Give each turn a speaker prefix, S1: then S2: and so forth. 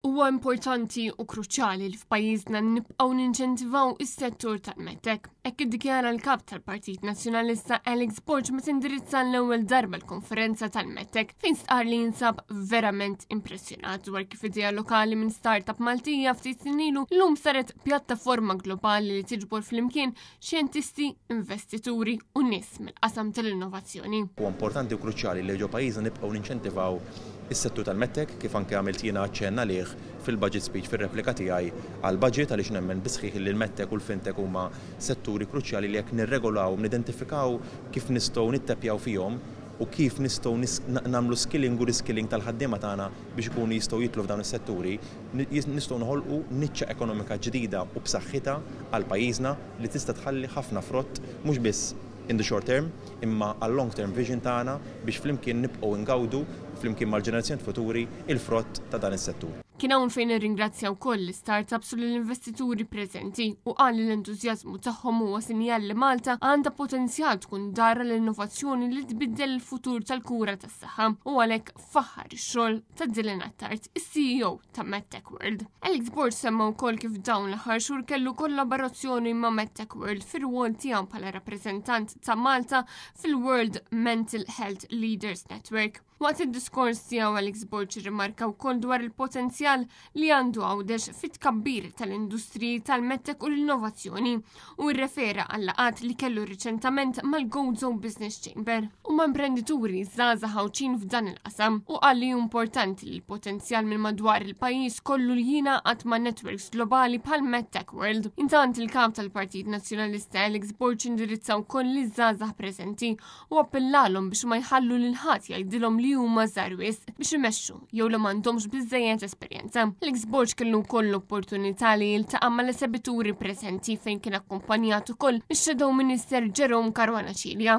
S1: Huwa importanti u kruċjali li f'pajjiżna nibqgħu ninċentivaw is-settur tal-medtech. Hekk iddikjara l-kap tal-Partit Nazzjonalista Alex Borg meta indirizza l-ewwel darba l-konferenza tal-medtech fejn stqar li jinsab verament impressjonat dwar kif idea lokali minn startup Maltija ftit snin ilu llum saret pjattaforma globali li tiġbor flimkien xjentisti, investituri u nies mill-qasam tal-innovazzjoni.
S2: Huwa importanti u kruċjali li ġo pajjiżna nibqgħu ninċentivaw is-settur tal-medtech kif anke għamilt jiena ċenna lih fil-budget speech fir-replika tiegħi għall-budget għaliex nemmen bisħiħ li l-medtech u l-fintech huma setturi kruċjali li jekk nirregolaw nidentifikaw kif nistgħu nittepjaw fihom u kif nistgħu nagħmlu skilling u reskilling tal-ħaddiema tagħna biex ikunu jistgħu jitlu f'dawn is-setturi, nistgħu noħolqu niċċa ekonomika ġdida u b'saħħitha għal pajjiżna li tista' tħalli ħafna frott mhux biss in the short term imma għal long term vision tagħna biex flimkien nibqgħu ngawdu flimkien mal-ġenerazzjoni futuri il-frott ta' dan is-settur.
S1: Kien hawn fejn irringrazzja wkoll l-startups u l-investituri preżenti u qal li l-entużjażmu tagħhom huwa sinjal li Malta għandha potenzjal tkun dara l-innovazzjoni li tbiddel il-futur tal-kura tas-saħħa u għalhekk faħħar ix-xogħol ta' Dylan Attard, is-CEO ta' MedTech World. Alex Borg semma wkoll kif dawn l-aħħar xhur kellu kollaborazzjoni ma' MedTech World fir-rwol tiegħu bħala rappreżentant ta' Malta fil-World Mental Health Leaders Network. Waqt id-diskors tiegħu Alex Borg irrimarka wkoll dwar il-potenzjal li għandu għawdex fit-tkabbir tal-industriji tal-medtech u l-innovazzjoni u rrefera għal laqat li kellu riċentament mal-Gozo Business Chamber u ma' imprendituri żgħażagħ ħawċin f'dan il-qasam u qal li importanti li l-potenzjal minn madwar il-pajjiż kollu li jingħaqad ma' networks globali bħal MedTech World. Intant il-kap tal-Partit Nazzjonalista Alex Borg indirizza wkoll li żgħażagħ preżenti u appellalhom biex ma jħallu lil ħadd jgħidilhom li huma żgħar wisq biex imexxu jew li m'għandhomx biżżejjed esperjenza. Alex Borg kellu wkoll l-opportunità li jiltaqa' mal-esebituri preżenti fejn kien akkumpanjat ukoll mix-Shadow Minister Jerome Caruana Cilja.